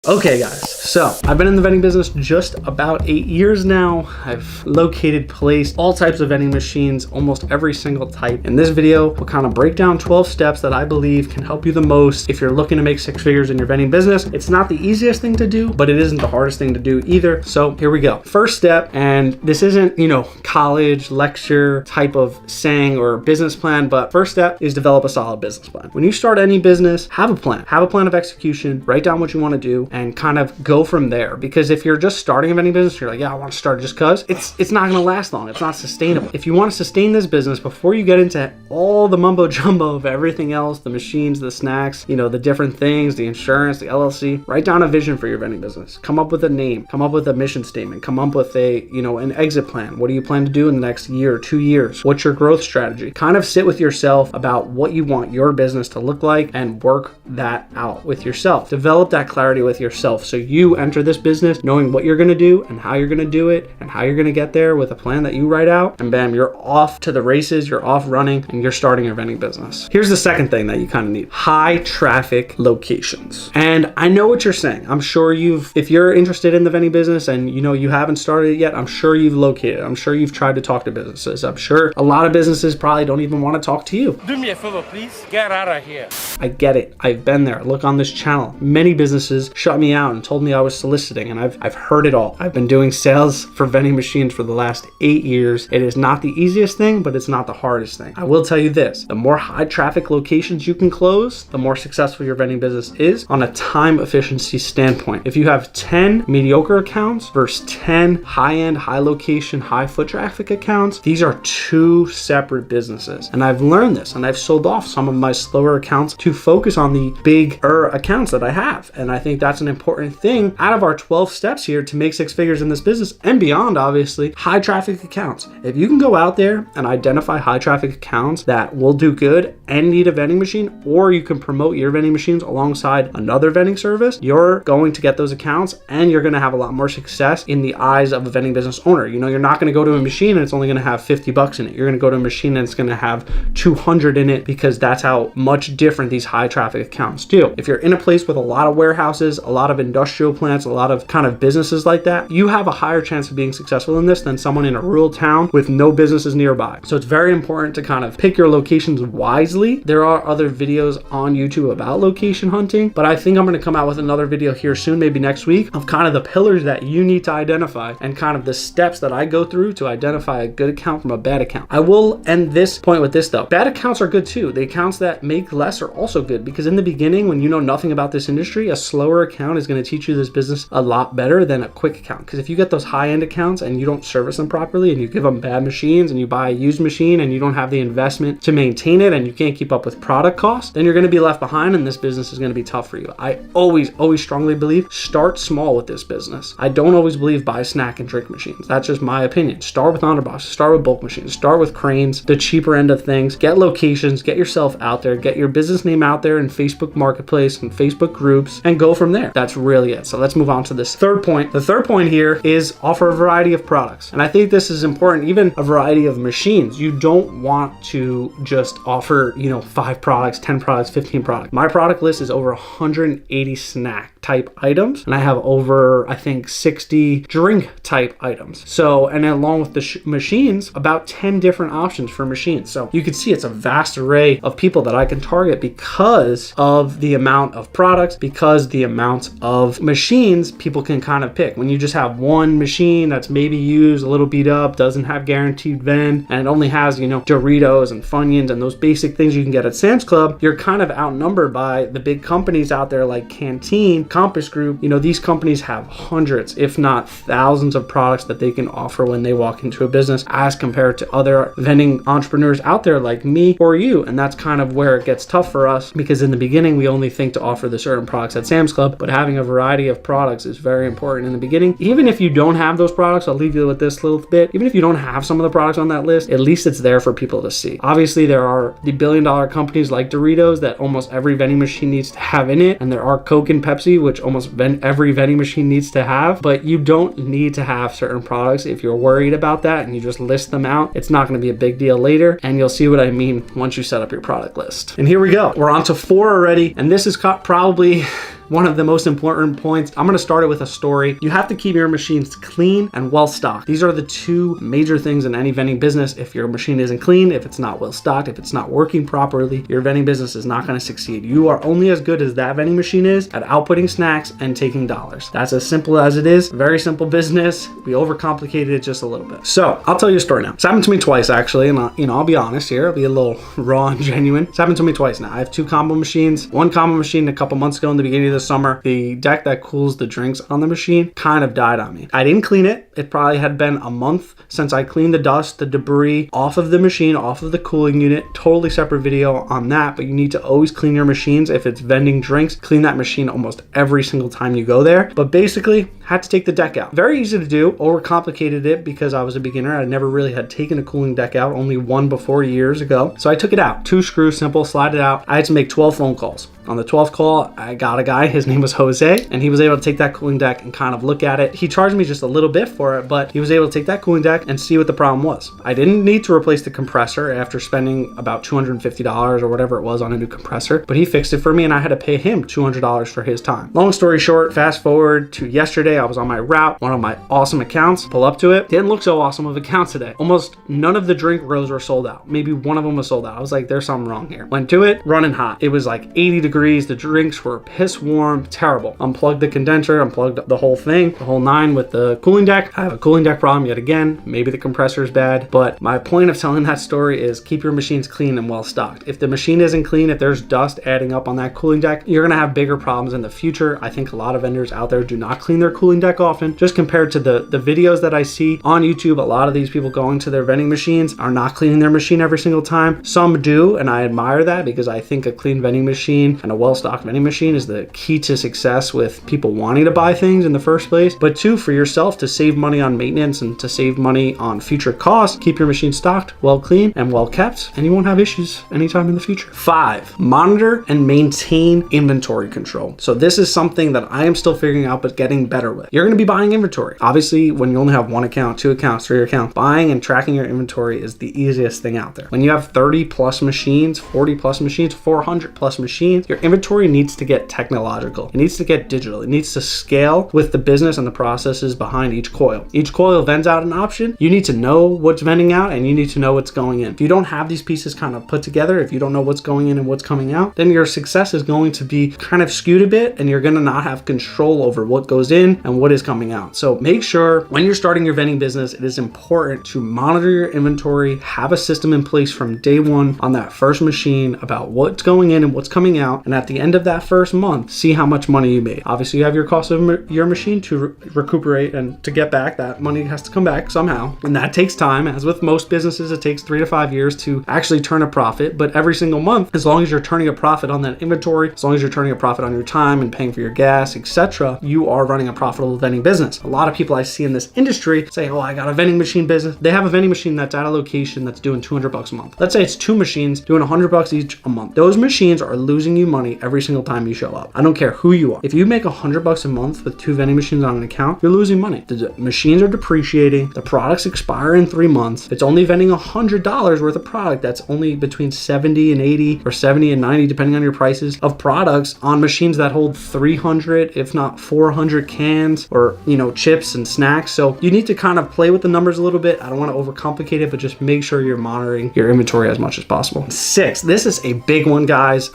Okay guys, so I've been in the vending business just about 8 years now. I've located, placed all types of vending machines, almost every single type. In this video, we'll kind of break down 12 steps that I believe can help you the most if you're looking to make 6 figures in your vending business. It's not the easiest thing to do, but it isn't the hardest thing to do either. So here we go. First step, and this isn't, college lecture type of saying or business plan, but first step is develop a solid business plan. When you start any business, have a plan of execution, write down what you want to do, and kind of go from there. Because if you're just starting a vending business, you're like, yeah, I want to start just cause, it's not going to last long. It's not sustainable. If you want to sustain this business, before you get into all the mumbo jumbo of everything else, the machines, the snacks, the different things, the insurance, the LLC, write down a vision for your vending business. Come up with a name, come up with a mission statement, come up with an exit plan. What do you plan to do in the next year, 2 years? What's your growth strategy? Kind of sit with yourself about what you want your business to look like and work that out with yourself. Develop that clarity with yourself. So you enter this business knowing what you're going to do and how you're going to do it and how you're going to get there with a plan that you write out, and bam, you're off to the races, you're off running, and you're starting your vending business. Here's the second thing that you kind of need: high traffic locations. And I know what you're saying. I'm sure if you're interested in the vending business and you haven't started it yet, I'm sure you've located. I'm sure you've tried to talk to businesses. I'm sure a lot of businesses probably don't even want to talk to you. Do me a favor, please. Get out of here. I get it. I've been there. Look, on this channel, many businesses shut me out and told me I was soliciting, and I've heard it all. I've been doing sales for vending machines for the last 8 years. It is not the easiest thing, but it's not the hardest thing. I will tell you this: the more high traffic locations you can close, the more successful your vending business is on a time efficiency standpoint. If you have 10 mediocre accounts versus 10 high-end, high location, high foot traffic accounts, these are 2 separate businesses. And I've learned this, and I've sold off some of my slower accounts to focus on the bigger accounts that I have. And I think that's an important thing out of our 12 steps here to make 6 figures in this business and beyond. Obviously, high traffic accounts. If you can go out there and identify high traffic accounts that will do good and need a vending machine, or you can promote your vending machines alongside another vending service, you're going to get those accounts and you're going to have a lot more success in the eyes of a vending business owner. You're not going to go to a machine and it's only going to have $50 in it. You're going to go to a machine and it's going to have 200 in it, because that's how much different these high traffic accounts do. If you're in a place with a lot of warehouses, a lot of industrial plants, a lot of kind of businesses like that, you have a higher chance of being successful in this than someone in a rural town with no businesses nearby. So it's very important to kind of pick your locations wisely. There are other videos on YouTube about location hunting, but I think I'm going to come out with another video here soon, maybe next week, of kind of the pillars that you need to identify and kind of the steps that I go through to identify a good account from a bad account. I will end this point with this though: bad accounts are good too. The accounts that make less are also good, because in the beginning, when you know nothing about this industry, a slower account is going to teach you this business a lot better than a quick account. Because if you get those high-end accounts and you don't service them properly, and you give them bad machines, and you buy a used machine and you don't have the investment to maintain it, and you can't keep up with product costs, then you're going to be left behind, and this business is going to be tough for you. I always strongly believe start small with this business. I don't always believe buy snack and drink machines. That's just my opinion. Start with underboxes, start with bulk machines, start with cranes, the cheaper end of things. Get locations, get yourself out there, get your business name out there in Facebook Marketplace and Facebook groups, and go from there. That's really it. So let's move on to this third point. The third point here is offer a variety of products. And I think this is important, even a variety of machines. You don't want to just offer, 5 products, 10 products, 15 products. My product list is over 180 snack type items, and I have over, I think, 60 drink type items. So, and then along with the machines, about 10 different options for machines. So you can see it's a vast array of people that I can target because of the amount of products, because the amount of machines people can kind of pick. When you just have one machine that's maybe used, a little beat up, doesn't have guaranteed vend, and it only has, Doritos and Funyuns and those basic things you can get at Sam's Club, you're kind of outnumbered by the big companies out there like Canteen, Compass Group. These companies have hundreds, if not thousands of products that they can offer when they walk into a business, as compared to other vending entrepreneurs out there like me or you. And that's kind of where it gets tough for us, because in the beginning, we only think to offer the certain products at Sam's Club, but having a variety of products is very important in the beginning. Even if you don't have those products, I'll leave you with this little bit. Even if you don't have some of the products on that list, at least it's there for people to see. Obviously, there are the billion-dollar companies like Doritos that almost every vending machine needs to have in it, and there are Coke and Pepsi, which almost every vending machine needs to have, but you don't need to have certain products. If you're worried about that and you just list them out, it's not going to be a big deal later, and you'll see what I mean once you set up your product list. And here we go. We're on to 4 already, and this is probably one of the most important points. I'm going to start it with a story. You have to keep your machines clean and well stocked. These are the two major things in any vending business. If your machine isn't clean, if it's not well stocked, if it's not working properly, your vending business is not going to succeed. You are only as good as that vending machine is at outputting snacks and taking dollars. That's as simple as it is. Very simple business. We overcomplicated it just a little bit. So I'll tell you a story now. It's happened to me twice actually, and I'll be honest here. I'll be a little raw and genuine. It's happened to me twice now. I have two combo machines. One combo machine a couple months ago in the beginning of the summer, the deck that cools the drinks on the machine kind of died on me. I didn't clean it. It probably had been a month since I cleaned the dust, the debris off of the machine, off of the cooling unit. Totally separate video on that, but you need to always clean your machines. If it's vending drinks, clean that machine almost every single time you go there. But basically, had to take the deck out. Very easy to do. Overcomplicated it because I was a beginner. I never really had taken a cooling deck out, only one before years ago. So I took it out. 2 screws, simple, slide it out. I had to make 12 phone calls. On the 12th call, I got a guy, his name was Jose, and he was able to take that cooling deck and kind of look at it. He charged me just a little bit for it, but he was able to take that cooling deck and see what the problem was. I didn't need to replace the compressor after spending about $250 or whatever it was on a new compressor, but he fixed it for me and I had to pay him $200 for his time. Long story short, fast forward to yesterday, I was on my route, one of my awesome accounts, pull up to it. Didn't look so awesome of account today. Almost none of the drink rows were sold out. Maybe one of them was sold out. I was like, there's something wrong here. Went to it, running hot. It was like 80 degrees. The drinks were piss warm, terrible. Unplugged the condenser, unplugged the whole thing, the whole 9 with the cooling deck. I have a cooling deck problem yet again. Maybe the compressor is bad, but my point of telling that story is keep your machines clean and well stocked. If the machine isn't clean, if there's dust adding up on that cooling deck, you're gonna have bigger problems in the future. I think a lot of vendors out there do not clean their cooling deck often. Just compared to the videos that I see on YouTube, a lot of these people going to their vending machines are not cleaning their machine every single time. Some do, and I admire that because I think a clean vending machine and a well-stocked vending machine is the key to success with people wanting to buy things in the first place. But 2, for yourself to save money on maintenance and to save money on future costs, keep your machine stocked, well clean, and well kept, and you won't have issues anytime in the future. 5, monitor and maintain inventory control. So this is something that I am still figuring out but getting better with. You're going to be buying inventory. Obviously, when you only have 1 account, 2 accounts, 3 accounts, buying and tracking your inventory is the easiest thing out there. When you have 30 plus machines, 40 plus machines, 400 plus machines, your inventory needs to get technological. It needs to get digital. It needs to scale with the business and the processes behind each coil. Each coil vends out an option. You need to know what's vending out and you need to know what's going in. If you don't have these pieces kind of put together, if you don't know what's going in and what's coming out, then your success is going to be kind of skewed a bit and you're going to not have control over what goes in and what is coming out. So make sure when you're starting your vending business, it is important to monitor your inventory, have a system in place from day one on that first machine about what's going in and what's coming out. And at the end of that first month, see how much money you made. Obviously, you have your cost of your machine to recuperate and to get back. That money has to come back somehow. And that takes time. As with most businesses, it takes 3 to 5 years to actually turn a profit. But every single month, as long as you're turning a profit on that inventory, as long as you're turning a profit on your time and paying for your gas, etc., you are running a profitable vending business. A lot of people I see in this industry say, oh, I got a vending machine business. They have a vending machine that's at a location that's doing $200 a month. Let's say it's 2 machines doing $100 each a month. Those machines are losing you money every single time you show up. I don't care who you are. If you make $100 a month with 2 vending machines on an account, you're losing money. The machines are depreciating. The products expire in 3 months. It's only vending $100 worth of product. That's only between 70 and 80 or 70 and 90, depending on your prices of products on machines that hold 300, if not 400 cans or, chips and snacks. So you need to kind of play with the numbers a little bit. I don't want to overcomplicate it, but just make sure you're monitoring your inventory as much as possible. 6, this is a big one, guys.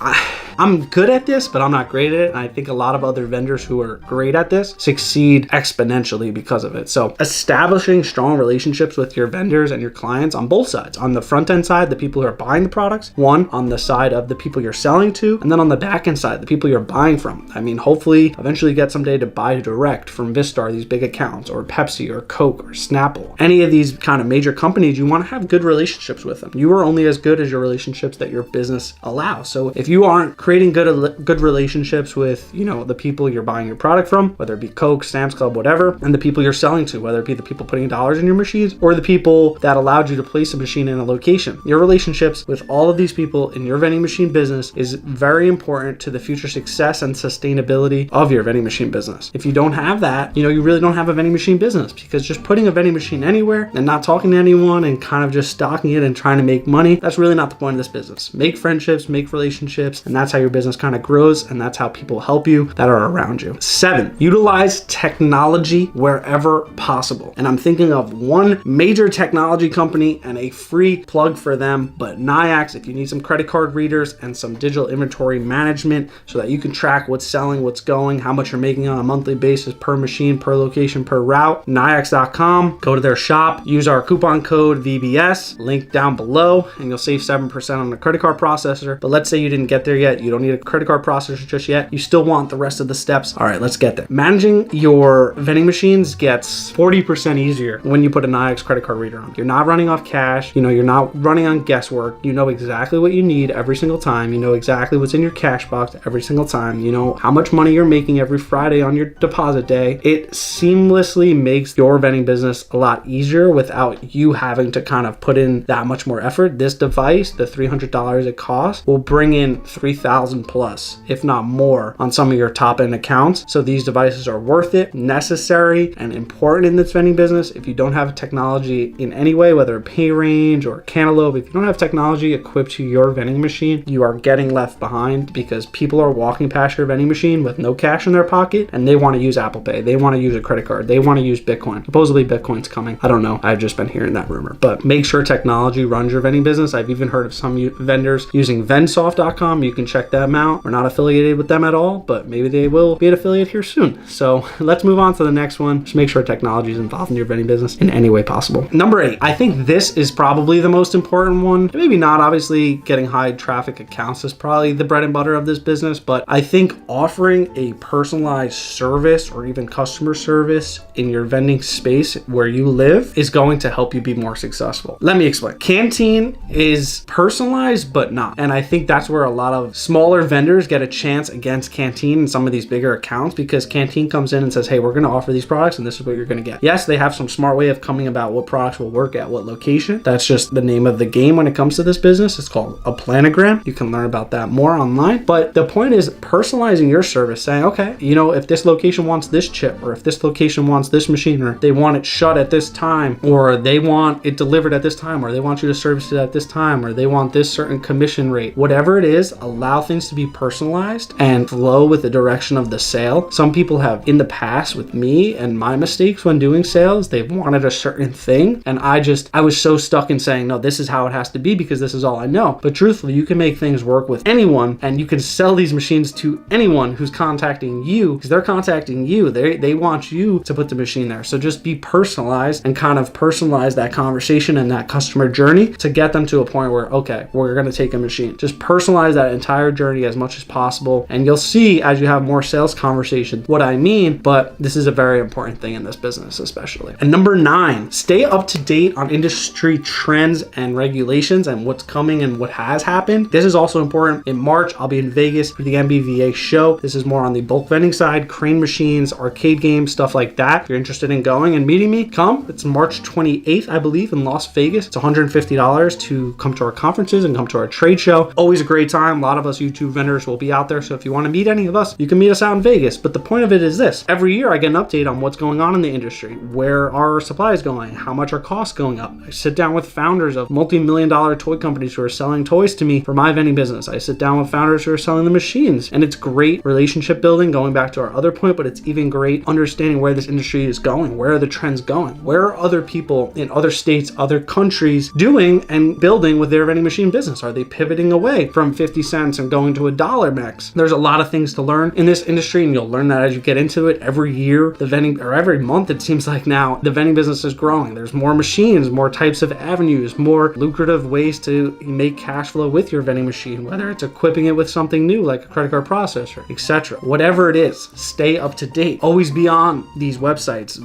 I'm good at this, but I'm not great at it. And I think a lot of other vendors who are great at this succeed exponentially because of it. So establishing strong relationships with your vendors and your clients on both sides. On the front end side, the people who are buying the products, one, on the side of the people you're selling to, and then on the back end side, the people you're buying from. I mean, hopefully eventually get someday to buy direct from Vistar, these big accounts, or Pepsi or Coke or Snapple. Any of these kind of major companies, you want to have good relationships with them. You are only as good as your relationships that your business allows. So if you aren't creating good relationships with, the people you're buying your product from, whether it be Coke, Sam's Club, whatever, and the people you're selling to, whether it be the people putting dollars in your machines or the people that allowed you to place a machine in a location. Your relationships with all of these people in your vending machine business is very important to the future success and sustainability of your vending machine business. If you don't have that, you really don't have a vending machine business, because just putting a vending machine anywhere and not talking to anyone and kind of just stocking it and trying to make money, that's really not the point of this business. Make friendships, make relationships, and that's how your business kind of grows, and that's how people help you that are around you. 7, utilize technology wherever possible. And I'm thinking of one major technology company and a free plug for them, but Nayax, if you need some credit card readers and some digital inventory management so that you can track what's selling, what's going, how much you're making on a monthly basis per machine, per location, per route, Nayax.com, go to their shop, use our coupon code VBS, link down below, and you'll save 7% on the credit card processor. But let's say you didn't get there yet, you don't need a credit card processor just yet, you still want the rest of the steps. All right, let's get there. Managing your vending machines gets 40% easier when you put a Nayax credit card reader on. You're not running off cash, you're not running on guesswork, you know exactly what you need every single time, you know exactly what's in your cash box every single time, you know how much money you're making every Friday on your deposit day. It seamlessly makes your vending business a lot easier without you having to kind of put in that much more effort. This device, the $300 it costs, will bring in $3,000 plus, if not more, on some of your top end accounts. So these devices are worth it, necessary, and important in this vending business. If you don't have technology in any way, whether Pay Range or Cantaloupe, if you don't have technology equipped to your vending machine, you are getting left behind, because people are walking past your vending machine with no cash in their pocket and they want to use Apple Pay, they want to use a credit card, they want to use Bitcoin. Supposedly Bitcoin's coming. I don't know. I've just been hearing that rumor. But make sure technology runs your vending business. I've even heard of some vendors using vendsoft.com. You can check them out. We're not affiliated with them at all, but maybe they will be an affiliate here soon. So let's move on to the next one. Just make sure technology is involved in your vending business in any way possible. Number 8, I think this is probably the most important one. Maybe not, obviously getting high traffic accounts is probably the bread and butter of this business, but I think offering a personalized service or even customer service in your vending space where you live is going to help you be more successful. Let me explain. Canteen is personalized, but not. And I think that's where a lot of smaller vendors get a chance against Canteen and some of these bigger accounts, because Canteen comes in and says, hey, we're going to offer these products and this is what you're going to get. Yes, they have some smart way of coming about what products will work at what location. That's just the name of the game when it comes to this business. It's called a planogram. You can learn about that more online. But the point is personalizing your service, saying, okay, if this location wants this chip, or if this location wants this machine, or they want it shut at this time, or they want it delivered at this time, or they want you to service it at this time, or they want this certain commission rate, whatever it is, allow things to be personalized and flow with the direction of the sale. Some people have in the past, with me and my mistakes when doing sales, they've wanted a certain thing, and I was so stuck in saying, no, this is how it has to be because this is all I know. But truthfully, you can make things work with anyone, and you can sell these machines to anyone who's contacting you, because they're contacting you. They want you to put the machine there. So just be personalized and kind of personalize that conversation and that customer journey to get them to a point where, okay, we're going to take a machine. Just personalize that entire journey as much as possible, and you'll see as you have more sales conversations what I mean. But this is a very important thing in this business, especially. And number 9, stay up to date on industry trends and regulations and what's coming and what has happened. This is also important. In March, I'll be in Vegas for the MBVA show. This is more on the bulk vending side, crane machines, arcade games, stuff like that. If you're interested in going and meeting me, come. It's March 28th, I believe, in Las Vegas. It's $150 to come to our conferences and come to our trade show. Always a great time. A lot of us YouTube vendors will be out there. So if you want to meet any of us, you can meet us out in Vegas. But the point of it is this. Every year I get an update on what's going on in the industry, where our supply is going, how much our costs going up. I sit down with founders of multi-million-dollar toy companies who are selling toys to me for my vending business. I sit down with founders who are selling the machines, and it's great relationship building, going back to our other point, but it's even great understanding where this industry is going. Where are the trends going? Where are other people in other states, other countries doing and building with their vending machine business? Are they pivoting away from 50 cents and going to $1 max? There's a lot of things to learn in this industry, and you'll learn that as you get into it. Every year, every month, it seems like now, the vending business is growing. There's more machines, more types of avenues, more lucrative ways to make cash flow with your vending machine, whether it's equipping it with something new like a credit card processor, etc. Whatever it is, stay up to date. Always be on these websites,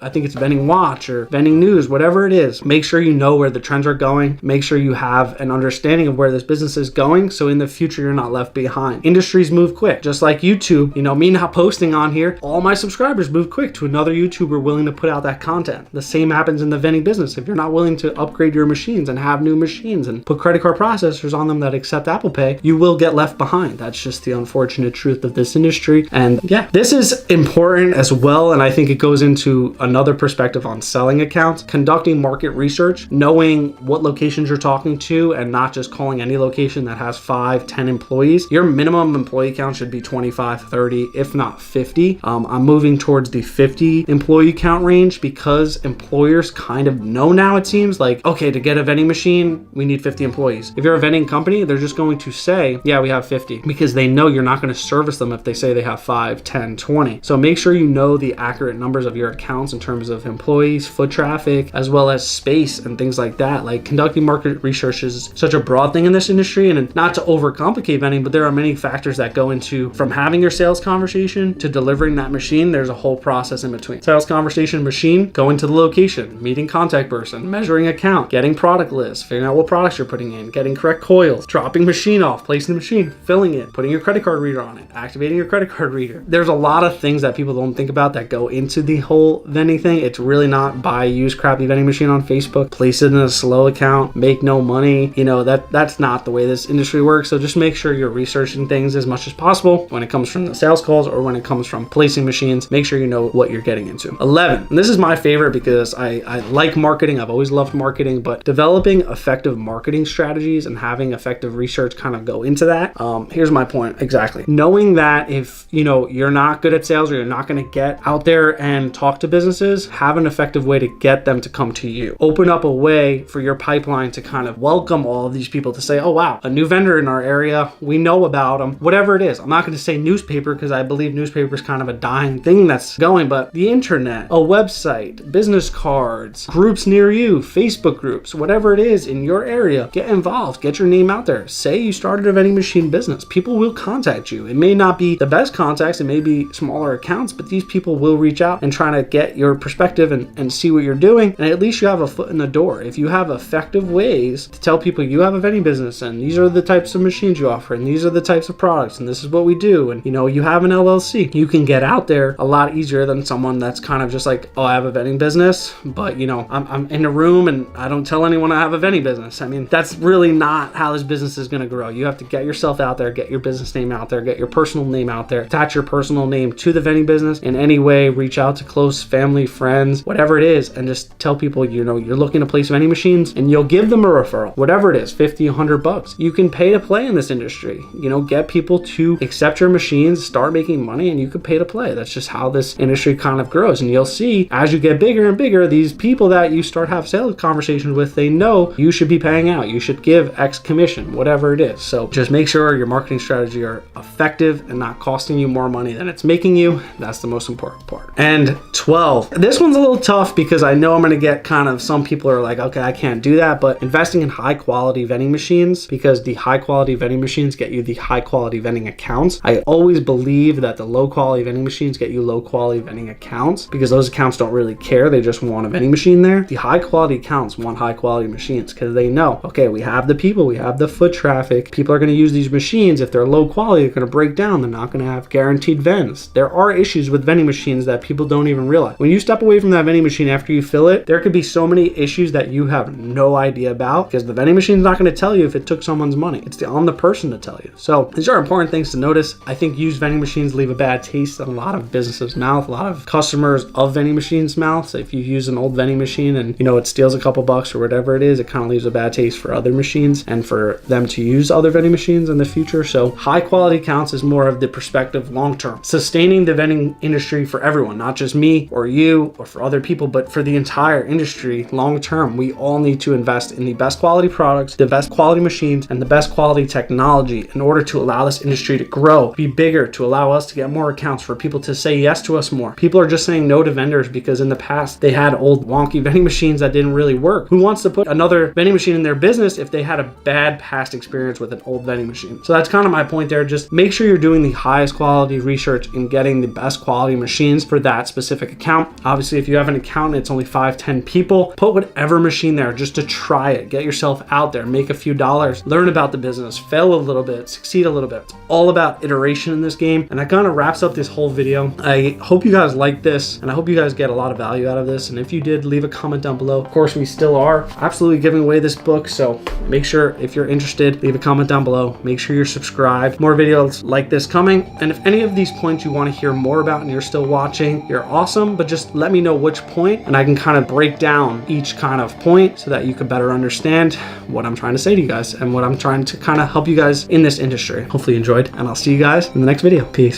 I think it's Vending Watch or Vending News, whatever it is. Make sure you know where the trends are going. Make sure you have an understanding of where this business is going, so in the future you're not left behind. Industries move quick, just like YouTube. Me not posting on here, all my subscribers move quick to another YouTuber willing to put out that content. The same happens in the vending business. If you're not willing to upgrade your machines and have new machines and put credit card processors on them that accept Apple Pay, you will get left behind. That's just the unfortunate truth of this industry. And yeah, this is important as well, and I think it goes into another perspective on selling accounts. Conducting market research, knowing what locations you're talking to and not just calling any location that has 5-10 employees. Your minimum employee count should be 25, 30, if not 50. I'm moving towards the 50 employee count range because employers kind of know now, it seems like, okay, to get a vending machine, we need 50 employees. If you're a vending company, they're just going to say, yeah, we have 50, because they know you're not going to service them if they say they have 5, 10, 20. So make sure you know the accurate numbers of your accounts in terms of employees, foot traffic, as well as space and things like that. Like, conducting market research is such a broad thing in this industry, and not to overcomplicate vending, but there are many factors that go into from having your sales conversation to delivering that machine. There's a whole process in between. Sales conversation, machine, going to the location, meeting contact person, measuring account, getting product lists, figuring out what products you're putting in, getting correct coils, dropping machine off, placing the machine, filling it, putting your credit card reader on it, activating your credit card reader. There's a lot of things that people don't think about that go into the whole vending thing. It's really not buy a used crappy vending machine on Facebook, place it in a slow account, make no money. You know, that's not the way this industry works. So just make sure you're researching things as much as possible when it comes from the sales calls or when it comes from placing machines. Make sure you know what you're getting into. 11, and this is my favorite because I like marketing. I've always loved marketing, but developing effective marketing strategies and having effective research kind of go into that. Here's my point exactly. Knowing that if you're not good at sales or you're not going to get out there and talk to businesses, have an effective way to get them to come to you. Open up a way for your pipeline to kind of welcome all of these people to say, oh wow, a new vendor in our area, we know about them, whatever it is. I'm not going to say newspaper because I believe newspaper is kind of a dying thing that's going, but the internet, a website, business cards, groups near you, Facebook groups, whatever it is in your area, get involved, get your name out there. Say you started a vending machine business. People will contact you. It may not be the best contacts, it may be smaller accounts, but these people will reach out and try to get your perspective and see what you're doing. And at least you have a foot in the door. If you have effective ways to tell people you have a vending business and these are the types of machines you offer and these are the types of products and this is what we do, and you have an LLC, you can get out there a lot easier than someone that's kind of just like, oh, I have a vending business, but I'm in a room and I don't tell anyone I have a vending business. I mean, that's really not how this business is going to grow. You have to get yourself out there, get your business name out there, get your personal name out there, attach your personal name to the vending business in any way, reach out to close family, friends, whatever it is, and just tell people, you're looking to place vending machines, and you'll give them a referral, whatever it is, $50, $100. You can pay to play in this industry, get people to accept your machines, start making money, and you can pay to play. That's just how this industry kind of grows. And you'll see as you get bigger and bigger, these people that you start have sales conversations with, they know you should be paying out. You should give X commission, whatever it is. So just make sure your marketing strategy are effective and not costing you more money than it's making you. That's the most important part. And 12, this one's a little tough because I know I'm going to get kind of, some people are like, okay, I can't do that, but investing in high quality vending machines, because the high quality vending machines get you the high quality vending accounts. I always believe that the low quality vending machines get you low quality vending accounts because those accounts don't really care. They just want a vending machine there. The high quality accounts want high quality machines because they know, okay, we have the people, we have the foot traffic. People are going to use these machines. If they're low quality, they're going to break down. They're not going to have guaranteed vends. There are issues with vending machines that people don't even realize. When you step away from that vending machine after you fill it, there could be so many issues that you have no idea about because the vending machine is not going to tell you if it took someone's money. It's on the person to tell you. So these are important things to notice. I think used vending machines leave a bad taste in a lot of businesses' mouth, a lot of customers of vending machines' mouths. If you use an old vending machine and it steals a couple bucks or whatever it is, it kind of leaves a bad taste for other machines and for them to use other vending machines in the future. So high quality counts is more of the perspective long term, sustaining the vending industry for everyone, not just me or you or for other people, but for the entire industry long term. We all need to invest in the best quality products, the best quality machines, and the best quality technology in order to allow this industry to grow, be bigger, to allow us to get more accounts, for people to say yes to us more. People are just saying no to vendors because in the past they had old wonky vending machines that didn't really work. Who wants to put another vending machine in their business if they had a bad past experience with an old vending machine? So that's kind of my point there. Just make sure you're doing the highest quality research and getting the best quality machines for that specific account. Obviously, if you have an account and it's only 5-10 people, put whatever machine there just to try it. Get yourself out there, make a few dollars, learn about the business, fail a little bit, succeed a little bit. It's all about iteration in this game. And that kind of wraps up this whole video. I hope you guys like this and I hope you guys get a lot of value out of this. And if you did, leave a comment down below. Of course, we still are absolutely giving away this book. So make sure if you're interested, leave a comment down below. Make sure you're subscribed. More videos like this coming. And if any of these points you want to hear hear more about and you're still watching, you're awesome, but just let me know which point and I can kind of break down each kind of point so that you can better understand what I'm trying to say to you guys and what I'm trying to kind of help you guys in this industry. Hopefully you enjoyed, and I'll see you guys in the next video. Peace.